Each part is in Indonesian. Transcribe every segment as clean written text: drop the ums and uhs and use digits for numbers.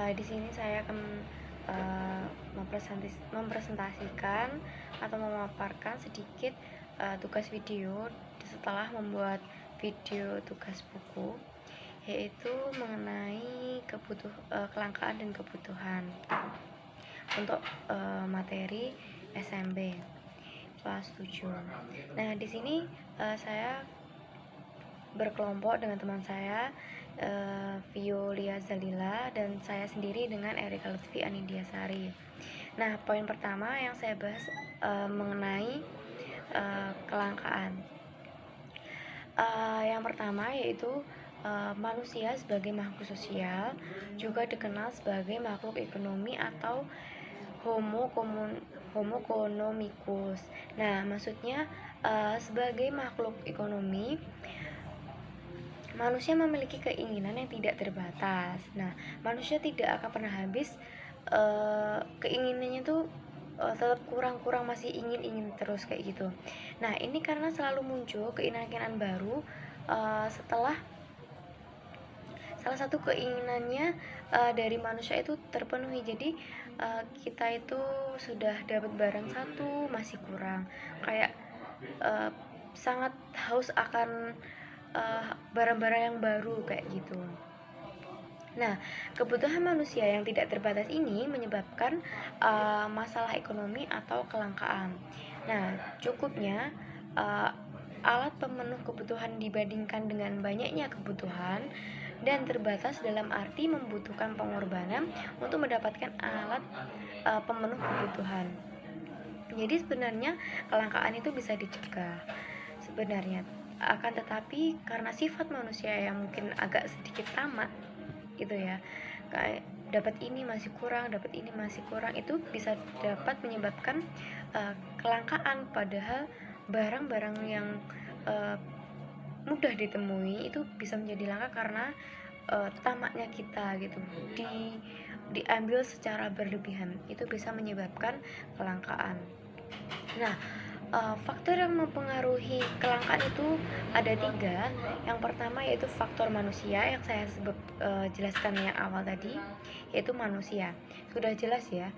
Di sini saya akan mempresentasikan atau memaparkan sedikit tugas video setelah membuat video tugas buku, yaitu mengenai kelangkaan dan kebutuhan untuk materi SMB kelas 7. Nah, di sini saya berkelompok dengan teman saya, Violia Zalila, dan saya sendiri dengan Erika Lutfi Anidiasari. Nah, poin pertama yang saya bahas mengenai kelangkaan. Yang pertama yaitu manusia sebagai makhluk sosial, juga dikenal sebagai makhluk ekonomi atau Homo economicus. Nah, maksudnya sebagai makhluk ekonomi, manusia memiliki keinginan yang tidak terbatas. Nah, manusia tidak akan pernah habis keinginannya tuh tetap kurang masih ingin terus kayak gitu. Nah, ini karena selalu muncul keinginan baru setelah salah satu keinginannya dari manusia itu terpenuhi. Jadi kita itu sudah dapat barang satu masih kurang, kayak sangat haus akan barang-barang yang baru kayak gitu. Nah, kebutuhan manusia yang tidak terbatas ini menyebabkan masalah ekonomi atau kelangkaan. Nah, cukupnya alat pemenuh kebutuhan dibandingkan dengan banyaknya kebutuhan, dan terbatas dalam arti membutuhkan pengorbanan untuk mendapatkan alat pemenuh kebutuhan. Jadi sebenarnya kelangkaan itu bisa dicegah sebenarnya, akan tetapi karena sifat manusia yang mungkin agak sedikit tamak gitu ya, kayak dapat ini masih kurang, itu bisa dapat menyebabkan kelangkaan, padahal barang-barang yang mudah ditemui itu bisa menjadi langka karena tamaknya kita gitu, diambil secara berlebihan, itu bisa menyebabkan kelangkaan. Nah, faktor yang mempengaruhi kelangkaan itu ada 3. Yang pertama yaitu faktor manusia yang saya jelaskan yang awal tadi, yaitu manusia. Sudah jelas ya.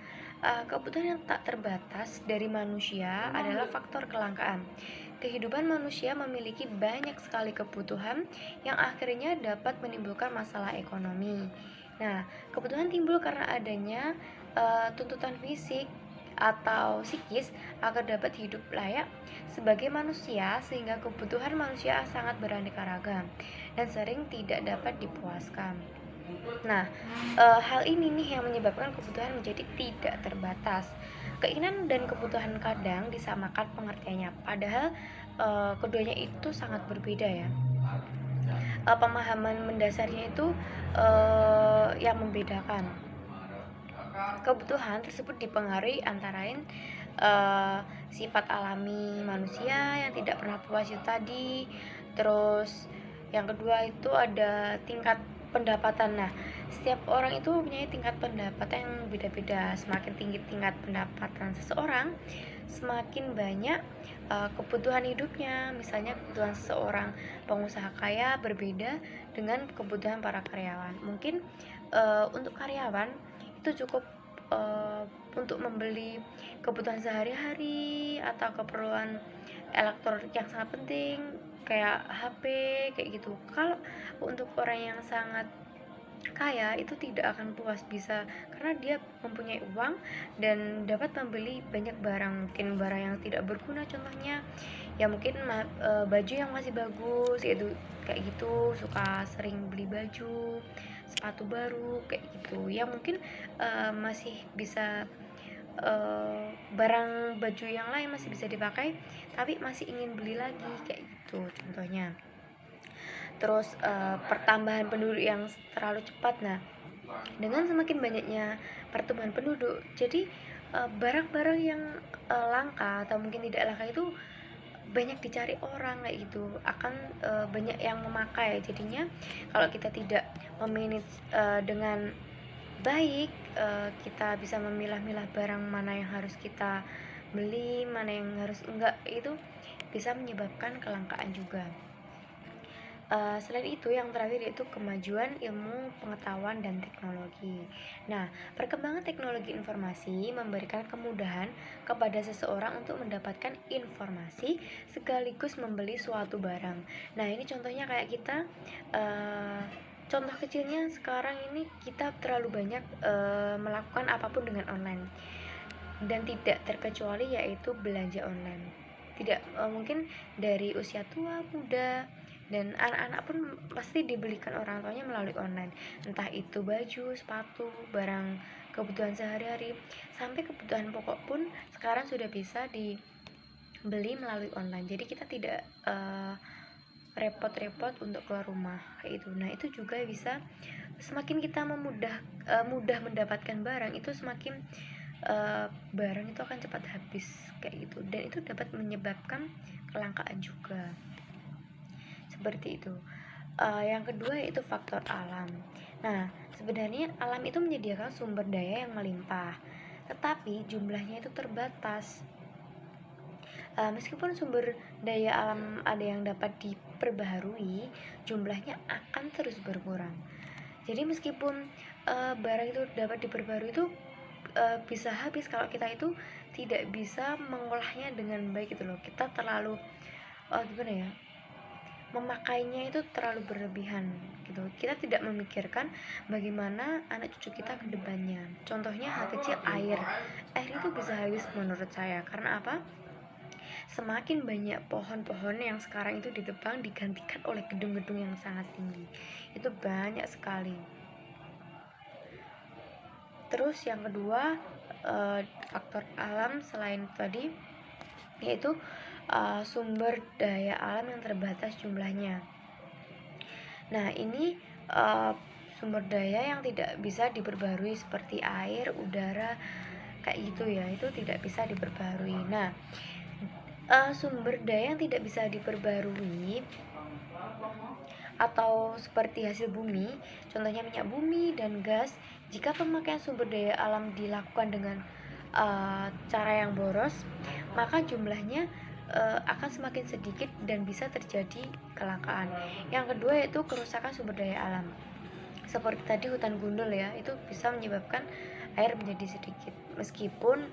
Kebutuhan yang tak terbatas dari manusia adalah faktor kelangkaan. Kehidupan manusia memiliki banyak sekali kebutuhan yang akhirnya dapat menimbulkan masalah ekonomi. Nah, kebutuhan timbul karena adanya tuntutan fisik atau psikis agar dapat hidup layak sebagai manusia, sehingga kebutuhan manusia sangat beraneka ragam dan sering tidak dapat dipuaskan. Nah, hal ini nih yang menyebabkan kebutuhan menjadi tidak terbatas. Keinginan dan kebutuhan kadang disamakan pengertiannya, padahal keduanya itu sangat berbeda ya. Pemahaman mendasarnya itu yang membedakan. Kebutuhan tersebut dipengaruhi antara lain sifat alami manusia yang tidak pernah puas itu tadi. Terus yang kedua itu ada tingkat pendapatan. Nah, setiap orang itu mempunyai tingkat pendapatan yang beda-beda. Semakin tinggi tingkat pendapatan seseorang, semakin banyak kebutuhan hidupnya. Misalnya kebutuhan seseorang pengusaha kaya berbeda dengan kebutuhan para karyawan. Mungkin untuk karyawan itu cukup untuk membeli kebutuhan sehari-hari atau keperluan elektronik yang sangat penting kayak HP kayak gitu. Kalau untuk orang yang sangat kaya itu tidak akan puas bisa, karena dia mempunyai uang dan dapat membeli banyak barang, mungkin barang yang tidak berguna, contohnya ya mungkin baju yang masih bagus yaitu kayak gitu, suka sering beli baju, sepatu baru kayak gitu yang mungkin masih bisa barang baju yang lain masih bisa dipakai tapi masih ingin beli lagi kayak gitu contohnya. Terus pertambahan penduduk yang terlalu cepat. Nah, dengan semakin banyaknya pertumbuhan penduduk, jadi barang-barang yang langka atau mungkin tidak langka itu banyak dicari orang kayak gitu, akan banyak yang memakai. Jadinya kalau kita tidak memanage dengan baik, kita bisa memilah-milah barang mana yang harus kita beli, mana yang harus enggak, itu bisa menyebabkan kelangkaan juga. Selain itu, yang terakhir yaitu kemajuan ilmu pengetahuan dan teknologi. Nah, perkembangan teknologi informasi memberikan kemudahan kepada seseorang untuk mendapatkan informasi sekaligus membeli suatu barang. Nah, ini contohnya kayak kita, contoh kecilnya sekarang ini kita terlalu banyak melakukan apapun dengan online dan tidak terkecuali yaitu belanja online. Tidak mungkin dari usia tua, muda, dan anak-anak pun pasti dibelikan orang tuanya melalui online, entah itu baju, sepatu, barang kebutuhan sehari-hari, sampai kebutuhan pokok pun sekarang sudah bisa dibeli melalui online. Jadi kita tidak repot-repot untuk keluar rumah kayak itu. Nah, itu juga bisa, semakin kita mudah mendapatkan barang, itu semakin barang itu akan cepat habis kayak gitu, dan itu dapat menyebabkan kelangkaan juga seperti itu. Yang kedua yaitu faktor alam. Nah, sebenarnya alam itu menyediakan sumber daya yang melimpah, tetapi jumlahnya itu terbatas. Meskipun sumber daya alam ada yang dapat diperbaharui, jumlahnya akan terus berkurang. Jadi meskipun barang itu dapat diperbarui, itu bisa habis kalau kita itu tidak bisa mengolahnya dengan baik gitu loh. Kita terlalu gimana ya, memakainya itu terlalu berlebihan gitu. Kita tidak memikirkan bagaimana anak cucu kita ke depannya. Contohnya hal kecil, air itu bisa habis menurut saya. Karena apa? Semakin banyak pohon-pohon yang sekarang itu ditebang digantikan oleh gedung-gedung yang sangat tinggi. Itu banyak sekali. Terus yang kedua, faktor alam selain tadi yaitu sumber daya alam yang terbatas jumlahnya. Nah, ini sumber daya yang tidak bisa diperbarui seperti air, udara kayak gitu ya, itu tidak bisa diperbarui. Nah, sumber daya yang tidak bisa diperbarui atau seperti hasil bumi, contohnya minyak bumi dan gas, jika pemakaian sumber daya alam dilakukan dengan cara yang boros, maka jumlahnya akan semakin sedikit dan bisa terjadi kelangkaan. Yang kedua yaitu kerusakan sumber daya alam. Seperti tadi hutan gundul ya, itu bisa menyebabkan air menjadi sedikit. Meskipun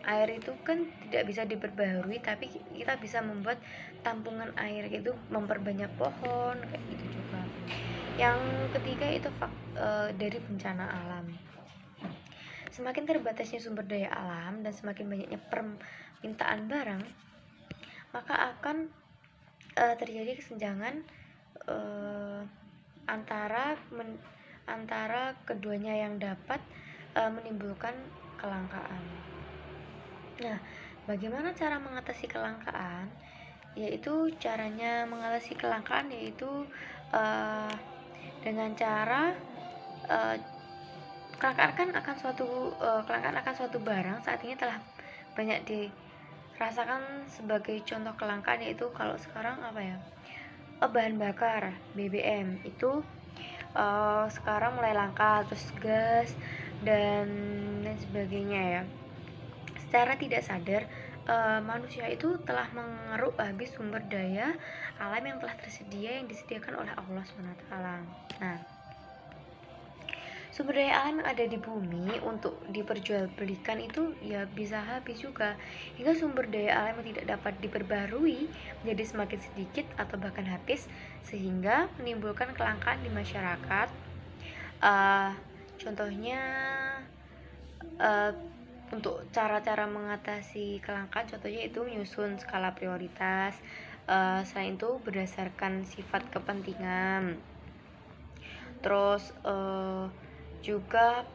air itu kan tidak bisa diperbaharui, tapi kita bisa membuat tampungan air, gitu, memperbanyak pohon kayak gitu juga. Yang ketiga itu dari bencana alam. Semakin terbatasnya sumber daya alam dan semakin banyaknya permintaan barang, maka akan terjadi kesenjangan antara keduanya yang dapat menimbulkan kelangkaan. Nah, bagaimana cara mengatasi kelangkaan? Yaitu caranya mengatasi kelangkaan yaitu dengan cara kelangkaan akan suatu barang saat ini telah banyak dirasakan. Sebagai contoh kelangkaan yaitu kalau sekarang apa ya, bahan bakar BBM itu sekarang mulai langka, terus gas dan lain sebagainya ya. Secara tidak sadar manusia itu telah mengeruk habis sumber daya alam yang telah tersedia, yang disediakan oleh Allah SWT. Nah, sumber daya alam yang ada di bumi untuk diperjualbelikan itu ya bisa habis juga, hingga sumber daya alam yang tidak dapat diperbarui menjadi semakin sedikit atau bahkan habis, sehingga menimbulkan kelangkaan di masyarakat. Contohnya untuk cara-cara mengatasi kelangkaan, contohnya itu menyusun skala prioritas. Selain itu berdasarkan sifat kepentingan, terus juga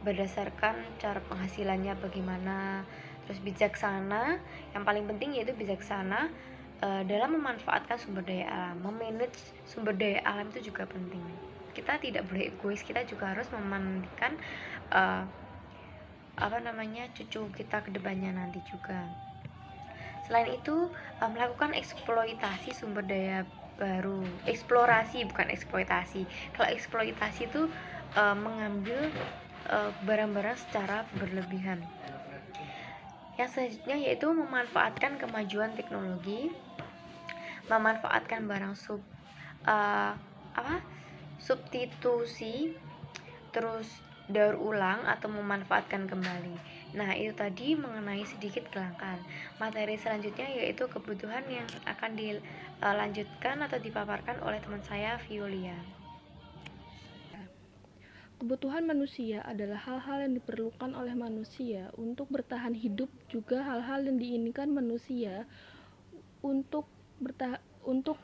berdasarkan cara penghasilannya bagaimana, terus bijaksana. Yang paling penting yaitu bijaksana dalam memanfaatkan sumber daya alam. Memanage sumber daya alam itu juga penting. Kita tidak boleh egois, kita juga harus memanfaatkan cucu kita ke depannya nanti juga. Selain itu melakukan eksploitasi sumber daya baru. Eksplorasi, bukan eksploitasi. Kalau eksploitasi itu mengambil barang-barang secara berlebihan. Yang selanjutnya yaitu memanfaatkan kemajuan teknologi. memanfaatkan barang substitusi, terus daur ulang atau memanfaatkan kembali. Nah, itu tadi mengenai sedikit kelangkaan. Materi selanjutnya yaitu kebutuhan yang akan dilanjutkan atau dipaparkan oleh teman saya, Violia. Kebutuhan manusia adalah hal-hal yang diperlukan oleh manusia untuk bertahan hidup, juga hal-hal yang diinginkan manusia untuk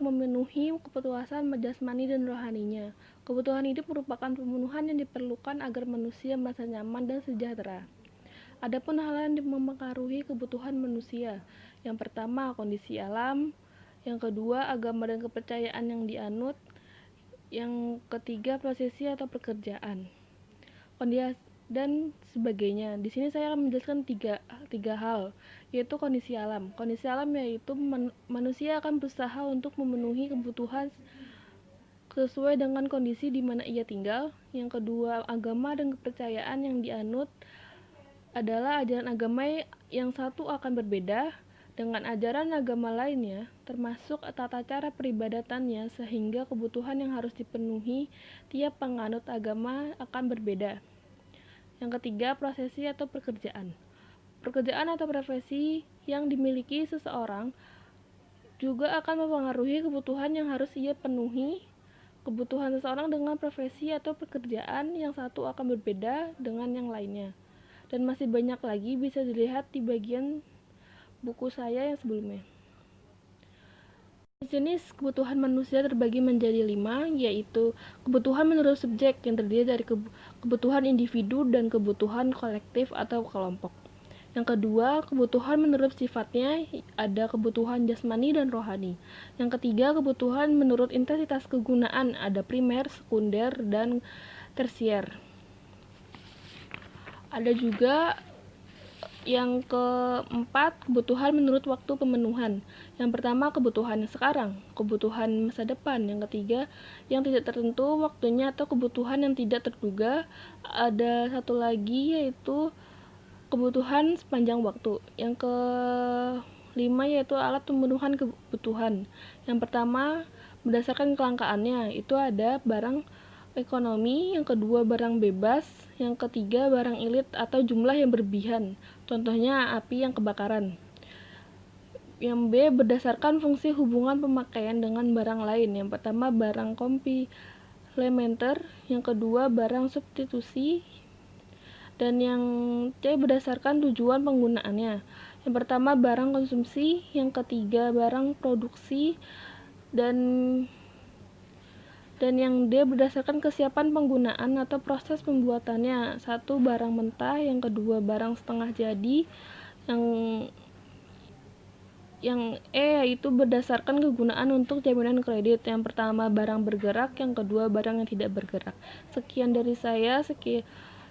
memenuhi kepuasan jasmani dan rohaninya. Kebutuhan hidup merupakan pemenuhan yang diperlukan agar manusia merasa nyaman dan sejahtera. Adapun hal-hal yang mempengaruhi kebutuhan manusia, yang pertama kondisi alam, yang kedua agama dan kepercayaan yang dianut, yang ketiga prosesi atau pekerjaan, dan sebagainya. Di sini saya akan menjelaskan tiga hal, yaitu kondisi alam. Kondisi alam yaitu manusia akan berusaha untuk memenuhi kebutuhan sesuai dengan kondisi di mana ia tinggal. Yang kedua, agama dan kepercayaan yang dianut adalah ajaran agama yang satu akan berbeda dengan ajaran agama lainnya, termasuk tata cara peribadatannya, sehingga kebutuhan yang harus dipenuhi tiap penganut agama akan berbeda. Yang ketiga, prosesi atau pekerjaan. Pekerjaan atau profesi yang dimiliki seseorang juga akan mempengaruhi kebutuhan yang harus ia penuhi. Kebutuhan seseorang dengan profesi atau pekerjaan yang satu akan berbeda dengan yang lainnya. Dan masih banyak lagi bisa dilihat di bagian buku saya yang sebelumnya. Jenis kebutuhan manusia terbagi menjadi 5, yaitu kebutuhan menurut subjek yang terdiri dari kebutuhan individu dan kebutuhan kolektif atau kelompok. Yang kedua, kebutuhan menurut sifatnya, ada kebutuhan jasmani dan rohani. Yang ketiga, kebutuhan menurut intensitas kegunaan, ada primer, sekunder, dan tersier. Ada juga yang keempat, kebutuhan menurut waktu pemenuhan. Yang pertama, kebutuhan sekarang, kebutuhan masa depan. Yang ketiga, yang tidak tertentu waktunya atau kebutuhan yang tidak terduga. Ada satu lagi yaitu kebutuhan sepanjang waktu. Yang kelima yaitu alat pemenuhan kebutuhan. Yang pertama, berdasarkan kelangkaannya, itu ada barang ekonomi, yang kedua barang bebas, yang ketiga barang ilit atau jumlah yang berlebihan, contohnya api yang kebakaran. Yang B, berdasarkan fungsi hubungan pemakaian dengan barang lain. Yang pertama barang komplementer, yang kedua barang substitusi, dan yang C, berdasarkan tujuan penggunaannya. Yang pertama barang konsumsi, yang ketiga barang produksi, dan yang D, berdasarkan kesiapan penggunaan atau proses pembuatannya. Satu, barang mentah, yang kedua barang setengah jadi, yang E yaitu berdasarkan kegunaan untuk jaminan kredit. Yang pertama barang bergerak, yang kedua barang yang tidak bergerak. Sekian dari saya.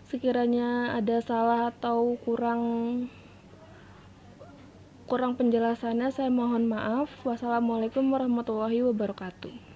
Sekiranya ada salah atau kurang penjelasannya, saya mohon maaf. Wassalamualaikum warahmatullahi wabarakatuh.